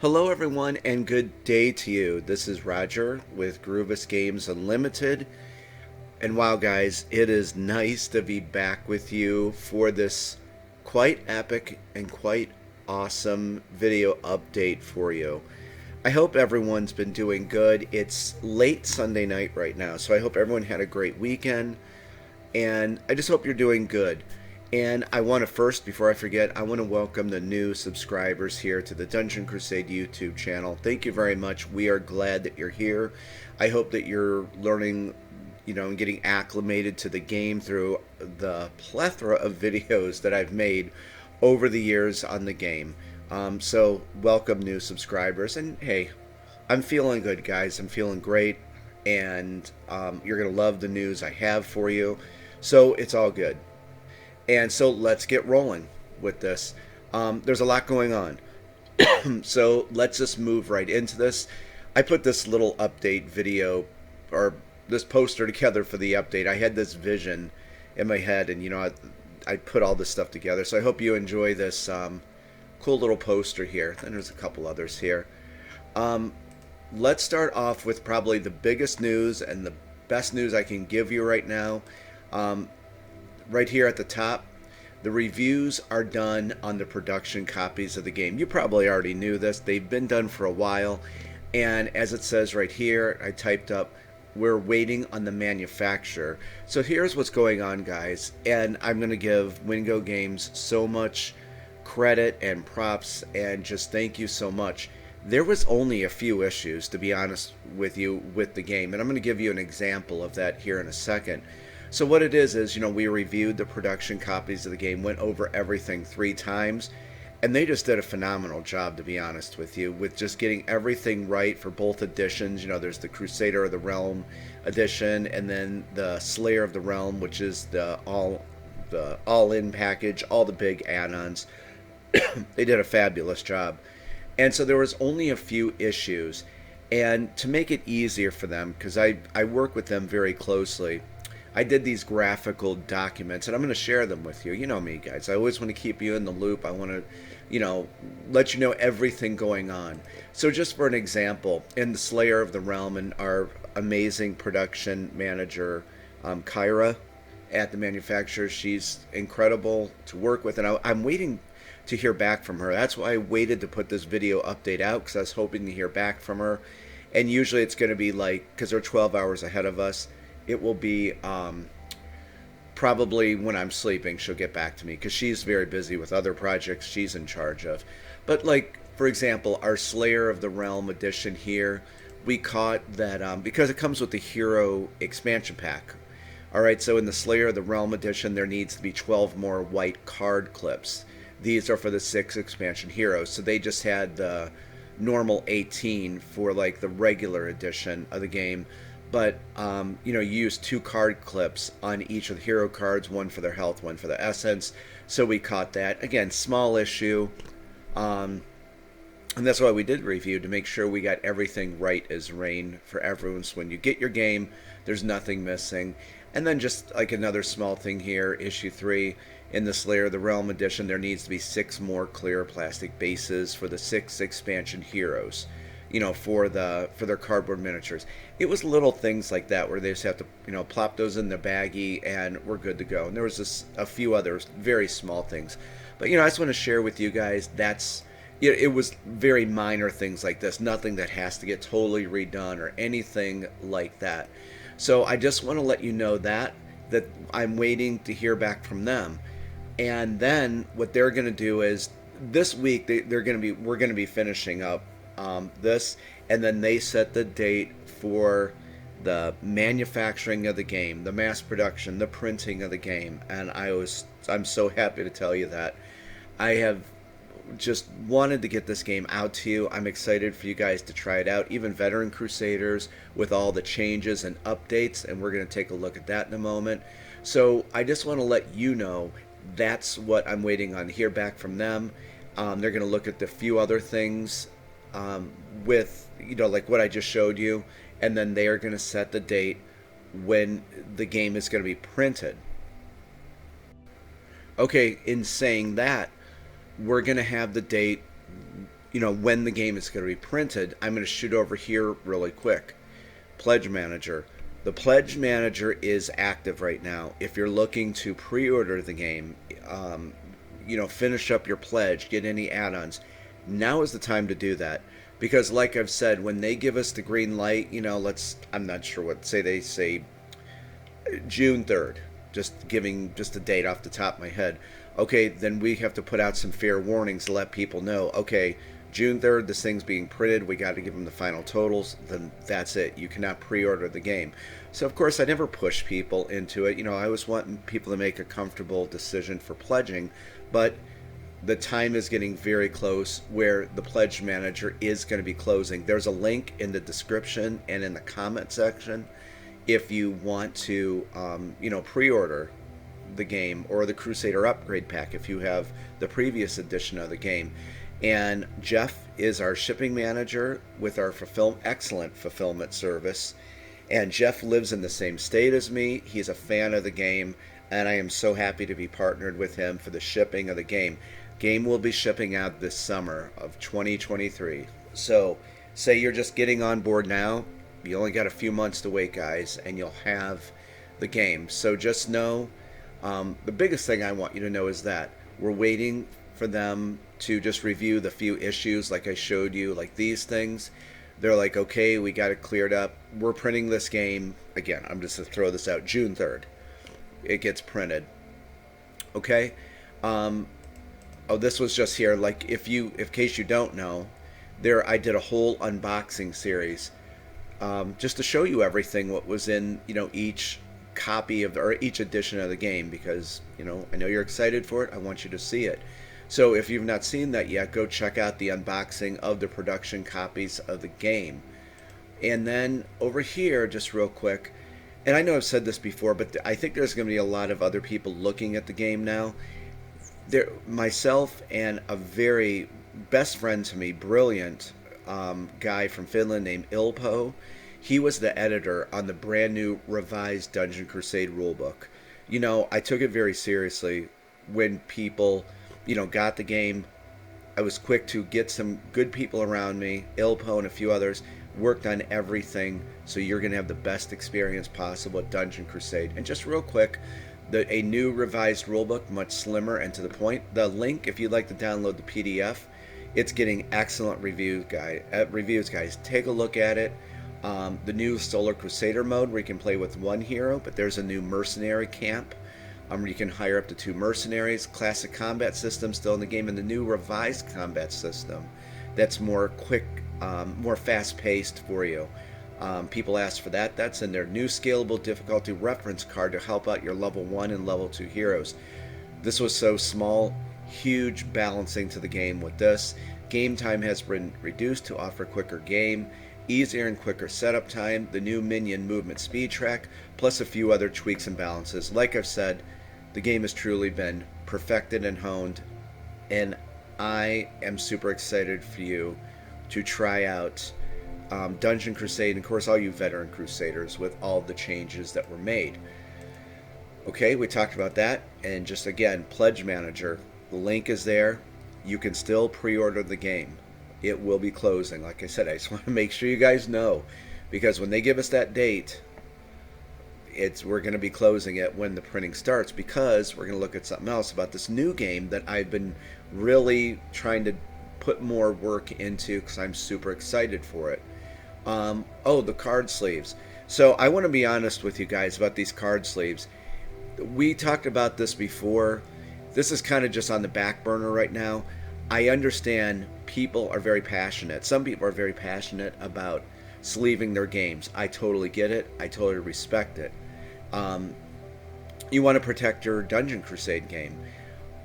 Hello, everyone, and good day to you. This is Roger with Groovis Games Unlimited. And wow, guys, it is nice to be back with you for this quite epic and quite awesome video update for you. I hope everyone's been doing good. It's late Sunday night right now, so I hope everyone had a great weekend. And I just hope you're doing good. And I want to first, before I forget, I want to welcome the new subscribers here to the Dungeon Crusade YouTube channel. Thank you very much. We are glad that you're here. I hope that you're learning, and getting acclimated to the game through the plethora of videos that I've made over the years on the game. So welcome new subscribers. And hey, I'm feeling good, guys. I'm feeling great. And you're going to love the news I have for you. So it's all good. And so let's get rolling with this. There's a lot going on. So let's just move right into this. I put this little update video or this poster together for the update. I had this vision in my head and, I put all this stuff together. So I hope you enjoy this cool little poster here. Then there's a couple others here. Let's start off with probably the biggest news and the best news I can give you right now. Right here at the top, the reviews are done on the production copies of the game. You probably already knew this. They've been done for a while. And as it says right here, I typed up, we're waiting on the manufacturer. So here's what's going on, guys. And I'm going to give Wingo Games so much credit and props and just thank you so much. There was only a few issues, to be honest with you, with the game. And I'm going to give you an example of that here in a second. So what it is, we reviewed the production copies of the game, went over everything 3 times, and they just did a phenomenal job, to be honest with you, with just getting everything right for both editions. There's the Crusader of the Realm edition, and then the Slayer of the Realm, which is the all-in package, all the big add-ons. They did a fabulous job. And so there was only a few issues. And to make it easier for them, because I work with them very closely, I did these graphical documents, and I'm going to share them with you. You know me, guys. I always want to keep you in the loop. I want to, let you know everything going on. So just for an example, in the Slayer of the Realm, and our amazing production manager, Kyra, at the manufacturer, she's incredible to work with, and I'm waiting to hear back from her. That's why I waited to put this video update out, because I was hoping to hear back from her. And usually it's going to be because they're 12 hours ahead of us. It will be probably when I'm sleeping she'll get back to me, because she's very busy with other projects she's in charge of. But for example, our Slayer of the Realm edition here, we caught that because it comes with the Hero expansion pack. Alright, so in the Slayer of the Realm edition there needs to be 12 more white card clips. These are for the 6 expansion heroes, so they just had the normal 18 for the regular edition of the game. But, you use 2 card clips on each of the hero cards, one for their health, one for the essence. So we caught that. Again, small issue. And that's why we did review, to make sure we got everything right as rain for everyone. So when you get your game, there's nothing missing. And then just another small thing here, issue 3, in the Slayer of the Realm edition, there needs to be 6 more clear plastic bases for the 6 expansion heroes. For their cardboard miniatures. It was little things like that where they just have to, plop those in the baggie and we're good to go. And there was just a few others, very small things. But, I just want to share with you guys, it was very minor things like this. Nothing that has to get totally redone or anything like that. So I just want to let you know that I'm waiting to hear back from them. And then what they're going to do is this week we're going to be finishing up this, and then they set the date for the manufacturing of the game, the mass production, the printing of the game. And I'm so happy to tell you that I have just wanted to get this game out to you. I'm excited for you guys to try it out, even veteran Crusaders, with all the changes and updates, and we're going to take a look at that in a moment. So I just want to let you know that's what I'm waiting on to hear back from them. They're going to look at the few other things with, what I just showed you, and then they are going to set the date when the game is going to be printed. Okay, in saying that, we're going to have the date when the game is going to be printed, I'm going to shoot over here really quick. Pledge Manager. The Pledge Manager is active right now. If you're looking to pre-order the game, finish up your pledge, get any add-ons, now is the time to do that. Because like I've said, when they give us the green light, I'm not sure what, they say June 3rd, just giving just a date off the top of my head. Okay, then we have to put out some fair warnings to let people know, okay, June 3rd, this thing's being printed, we got to give them the final totals, then that's it. You cannot pre-order the game. So, of course, I never push people into it. I always want people to make a comfortable decision for pledging, but the time is getting very close where the Pledge Manager is going to be closing. There's a link in the description and in the comment section if you want to, pre-order the game, or the Crusader Upgrade Pack if you have the previous edition of the game. And Jeff is our shipping manager with our excellent fulfillment service. And Jeff lives in the same state as me. He's a fan of the game, and I am so happy to be partnered with him for the shipping of the game. Game will be shipping out this summer of 2023. So, say you're just getting on board now. You only got a few months to wait, guys, and you'll have the game. So just know, the biggest thing I want you to know is that we're waiting for them to just review the few issues like I showed you, like these things. They're like, okay, we got it cleared up. We're printing this game. Again, I'm just going to throw this out. June 3rd. It gets printed. Okay? This was just here. Like, in case you don't know, I did a whole unboxing series just to show you everything what was in, each copy or each edition of the game, because, I know you're excited for it. I want you to see it. So if you've not seen that yet, go check out the unboxing of the production copies of the game. And then over here, just real quick, and I know I've said this before, but I think there's going to be a lot of other people looking at the game now. Myself and a very best friend to me, brilliant guy from Finland named Ilpo, he was the editor on the brand new revised Dungeon Crusade rulebook. I took it very seriously when people got the game. I was quick to get some good people around me. Ilpo and a few others worked on everything, so you're going to have the best experience possible at Dungeon Crusade. And just real quick, a new revised rulebook, much slimmer and to the point. The link, if you'd like to download the PDF, it's getting excellent reviews, guys. Take a look at it. The new Solar Crusader mode, where you can play with one hero, but there's a new mercenary camp. You can hire up to 2 mercenaries. Classic combat system still in the game, and the new revised combat system that's more quick, more fast-paced for you. People ask for that. That's in their new scalable difficulty reference card to help out your level 1 and level 2 heroes. This was so small, huge balancing to the game with this. Game time has been reduced to offer quicker game, easier and quicker setup time, the new minion movement speed track, plus a few other tweaks and balances. Like I've said, the game has truly been perfected and honed, and I am super excited for you to try out Dungeon Crusade, and of course all you veteran Crusaders, with all the changes that were made. Okay, we talked about that, and just again, Pledge Manager, the link is there. You can still pre-order the game. It will be closing. Like I said, I just want to make sure you guys know, because when they give us that date, we're going to be closing it when the printing starts, because we're going to look at something else about this new game that I've been really trying to put more work into, because I'm super excited for it. The card sleeves. So I want to be honest with you guys about these card sleeves. We talked about this before. This is kind of just on the back burner right now. I understand people are very passionate. Some people are very passionate about sleeving their games. I totally get it. I totally respect it. You want to protect your Dungeon Crusade game.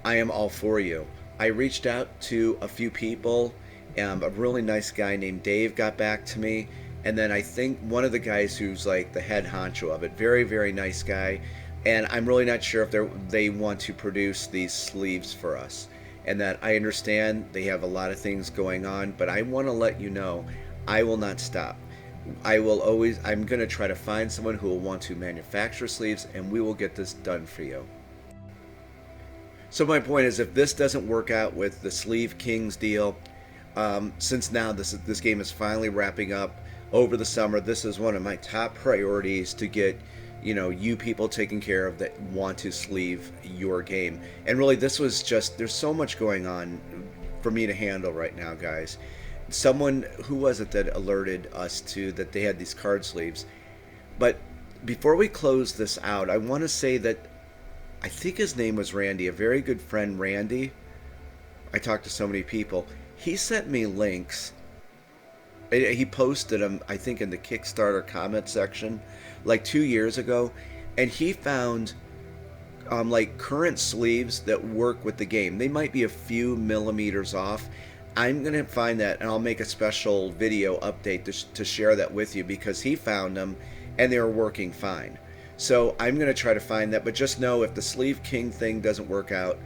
I am all for you. I reached out to a few people. A really nice guy named Dave got back to me. And then I think one of the guys who's like the head honcho of it, very, very nice guy. And I'm really not sure if they want to produce these sleeves for us. And that I understand they have a lot of things going on, but I want to let you know, I will not stop. I'm going to try to find someone who will want to manufacture sleeves, and we will get this done for you. So my point is, if this doesn't work out with the Sleeve Kings deal, since now this game is finally wrapping up over the summer, this is one of my top priorities to get you people taken care of that want to sleeve your game. And really, this was just, there's so much going on for me to handle right now, guys. Someone, who was it that alerted us to that they had these card sleeves? But before we close this out, I want to say that I think his name was Randy, a very good friend, Randy. I talked to so many people. He sent me links. He posted them, I think, in the Kickstarter comment section like 2 years ago, and he found like current sleeves that work with the game. They might be a few millimeters off. I'm gonna find that, and I'll make a special video update to share that with you, because he found them and they were working fine. So I'm gonna try to find that, but just know if the Sleeve King thing doesn't work out,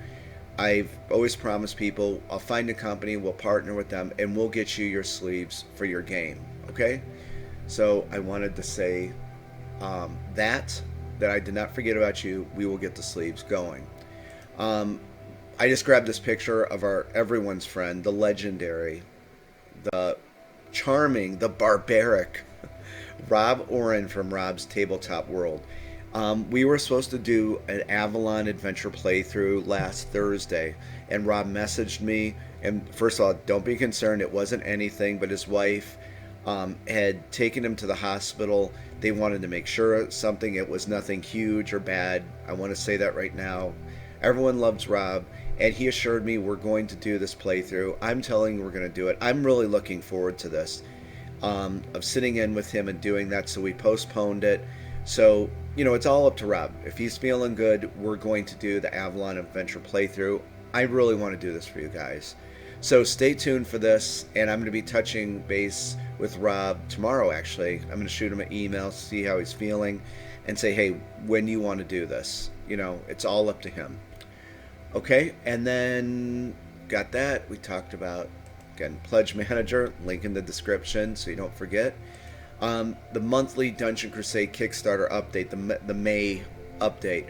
I've always promised people I'll find a company, we'll partner with them, and we'll get you your sleeves for your game. Okay? So I wanted to say that I did not forget about you. We will get the sleeves going. I just grabbed this picture of everyone's friend, the legendary, the charming, the barbaric Rob Oren from Rob's Tabletop World. We were supposed to do an Avalon adventure playthrough last Thursday, and Rob messaged me. And first of all, don't be concerned, it wasn't anything, but his wife had taken him to the hospital. They wanted to make sure something. It was nothing huge or bad. I want to say that right now. Everyone loves Rob, and he assured me we're going to do this playthrough. I'm telling you we're going to do it. I'm really looking forward to this, of sitting in with him and doing that, so we postponed it. So, it's all up to Rob. If he's feeling good, we're going to do the Avalon Adventure playthrough. I really want to do this for you guys. So stay tuned for this, and I'm going to be touching base with Rob tomorrow, actually. I'm going to shoot him an email, see how he's feeling, and say, hey, when you want to do this. It's all up to him. Okay, and then got that. We talked about, again, Pledge Manager, link in the description so you don't forget. The monthly Dungeon Crusade Kickstarter update, the May update,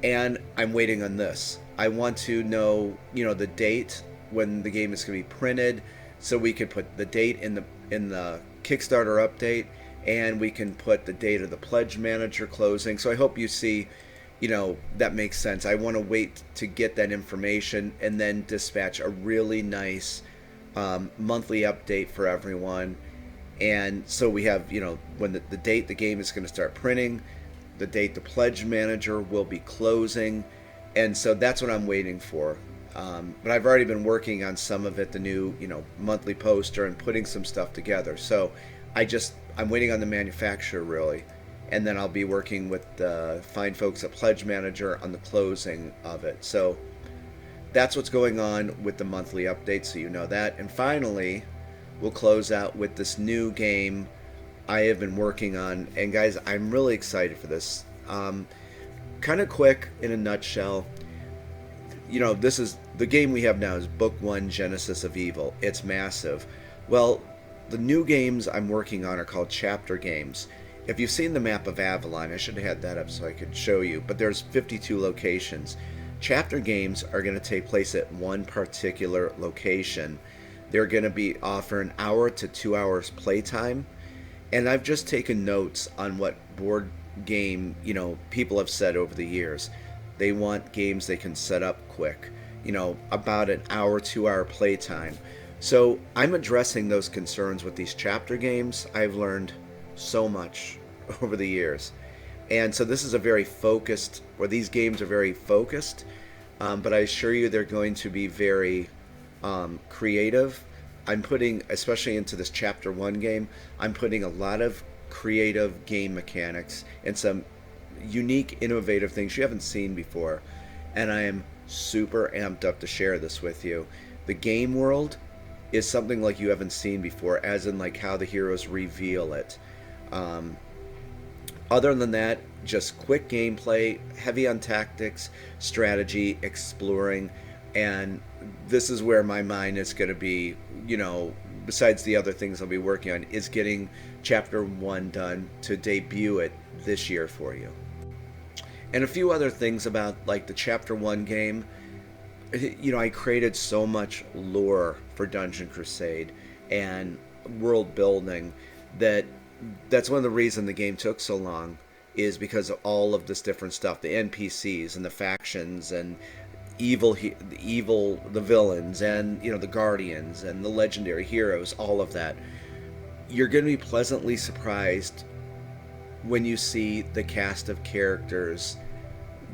and I'm waiting on this. I want to know, the date when the game is going to be printed, so we can put the date in the Kickstarter update, and we can put the date of the Pledge Manager closing. So I hope you see, that makes sense. I want to wait to get that information and then dispatch a really nice monthly update for everyone. And so we have, when the date the game is going to start printing, the date the Pledge Manager will be closing, and so that's what I'm waiting for. But I've already been working on some of it, the new, monthly poster, and putting some stuff together. So I'm waiting on the manufacturer, really, and then I'll be working with the fine folks at Pledge Manager on the closing of it. So that's what's going on with the monthly update, so you know that. And finally, we'll close out with this new game I have been working on. And guys, I'm really excited for this. Kind of quick, in a nutshell, this is the game we have now is Book 1, Genesis of Evil. It's massive. Well, the new games I'm working on are called chapter games. If you've seen the map of Avalon, I should have had that up so I could show you, but there's 52 locations. Chapter games are going to take place at one particular location. They're going to be offer an hour to 2 hours playtime, and I've just taken notes on what board game, people have said over the years. They want games they can set up quick, about an hour, 2 hour playtime. So I'm addressing those concerns with these chapter games. I've learned so much over the years. And so this is a very focused, or these games are very focused, but I assure you they're going to be very creative. I'm putting, especially into this chapter 1 game, I'm putting a lot of creative game mechanics and some unique, innovative things you haven't seen before. And I am super amped up to share this with you. The game world is something like you haven't seen before, as in like how the heroes reveal it. Other than that, just quick gameplay, heavy on tactics, strategy, exploring, and this is where my mind is going to be, besides the other things I'll be working on, is getting chapter 1 done to debut it this year for you. And a few other things about like the chapter 1 game. I created so much lore for Dungeon Crusade and world building. That's one of the reasons the game took so long, is because of all of this different stuff, the NPCs and the factions and the villains, and the guardians and the legendary heroes, all of that. You're going to be pleasantly surprised when you see the cast of characters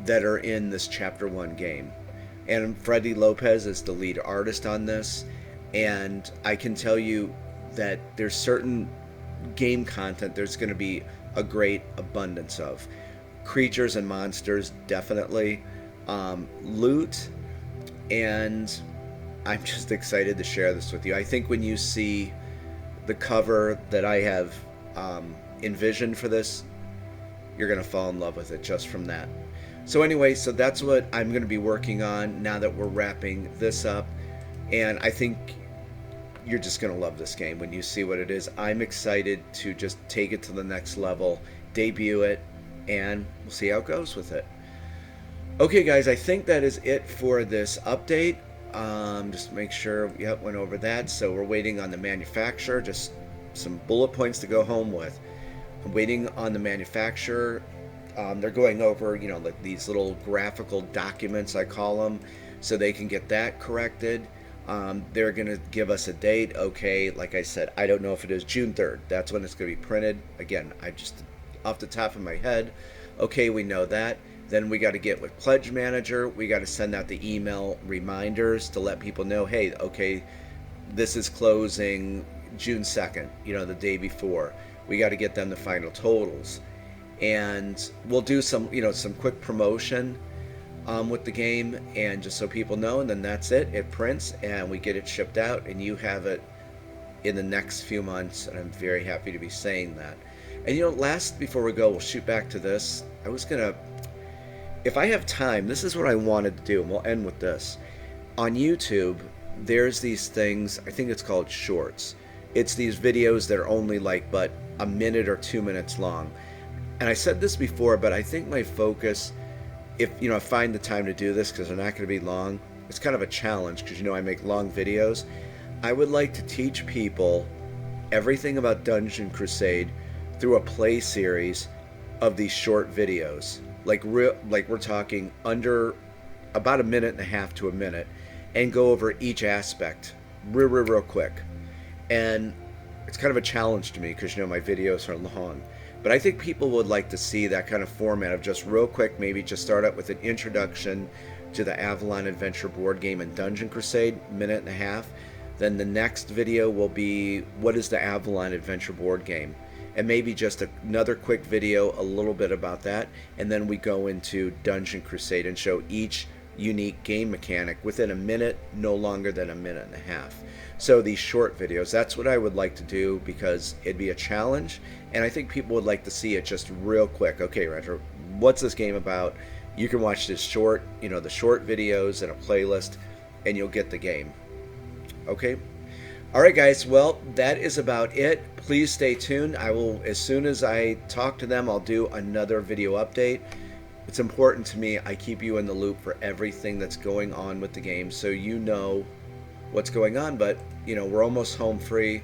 that are in this chapter 1 game. And Freddy Lopez is the lead artist on this, and I can tell you that there's certain game content there's going to be a great abundance of. Creatures and monsters, definitely. Loot, and I'm just excited to share this with you. I think when you see the cover that I have envisioned for this, you're going to fall in love with it just from that. So anyway, so that's what I'm going to be working on now that we're wrapping this up, and I think you're just going to love this game when you see what it is. I'm excited to just take it to the next level, debut it, and we'll see how it goes with it. Okay guys, I think that is it for this update. Just make sure, yep, went over that. So we're waiting on the manufacturer, just some bullet points to go home with. I'm waiting on the manufacturer. They're going over, like these little graphical documents, I call them, so they can get that corrected. They're going to give us a date. Okay, like I said, I don't know if it is June 3rd. That's when it's going to be printed. Again, I just, off the top of my head, okay, we know that. Then we got to get with Pledge Manager. We got to send out the email reminders to let people know, hey, okay, this is closing June 2nd, the day before. We got to get them the final totals. And we'll do some, some quick promotion with the game, and just so people know, and then that's it. It prints, and we get it shipped out, and you have it in the next few months, and I'm very happy to be saying that. And last, before we go, we'll shoot back to this. I was going to, if I have time, this is what I wanted to do, and we'll end with this. On YouTube, there's these things, I think it's called shorts. It's these videos that are only but a minute or 2 minutes long. And I said this before, but I think my focus, if I find the time to do this, because they're not going to be long, it's kind of a challenge, because I make long videos. I would like to teach people everything about Dungeon Crusade through a play series of these short videos. Like we're talking under about a minute and a half to a minute, and go over each aspect real quick. And it's kind of a challenge to me, because my videos are long. But I think people would like to see that kind of format of just real quick, maybe just start out with an introduction to the Avalon Adventure board game and Dungeon Crusade, minute and a half. Then the next video will be, what is the Avalon Adventure board game? And maybe just another quick video, a little bit about that. And then we go into Dungeon Crusade and show each unique game mechanic within a minute, no longer than a minute and a half. So these short videos, that's what I would like to do, because it'd be a challenge, and I think people would like to see it just real quick. Okay, Roger, what's this game about? You can watch this short, the short videos in a playlist, and you'll get the game. Okay? All right, guys, well, that is about it. Please stay tuned. I will, as soon as I talk to them, I'll do another video update. It's important to me, I keep you in the loop for everything that's going on with the game, so you know what's going on. But we're almost home free.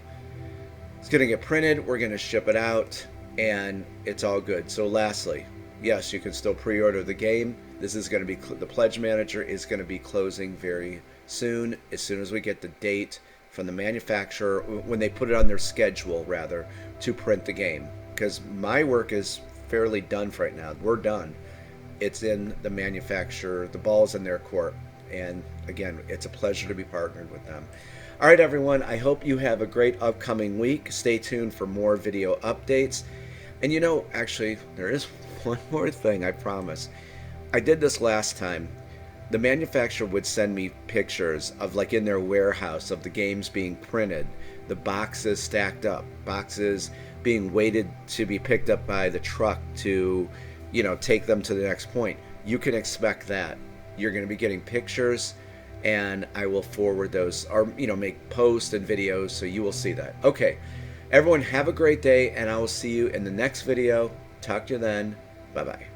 It's going to get printed, we're going to ship it out, and it's all good. So lastly, yes, you can still pre-order the game. This is going to be, the Pledge Manager is going to be closing very soon as we get the date from the manufacturer, when they put it on their schedule, rather, to print the game. Because my work is fairly done for right now. We're done. It's in the manufacturer, the ball's in their court. And again, it's a pleasure to be partnered with them. All right, everyone, I hope you have a great upcoming week. Stay tuned for more video updates. And actually, there is one more thing, I promise. I did this last time. The manufacturer would send me pictures of, in their warehouse, of the games being printed, the boxes stacked up, boxes being waited to be picked up by the truck to, take them to the next point. You can expect that. You're going to be getting pictures, and I will forward those, or make posts and videos, so you will see that. Okay, everyone, have a great day, and I will see you in the next video. Talk to you then. Bye-bye.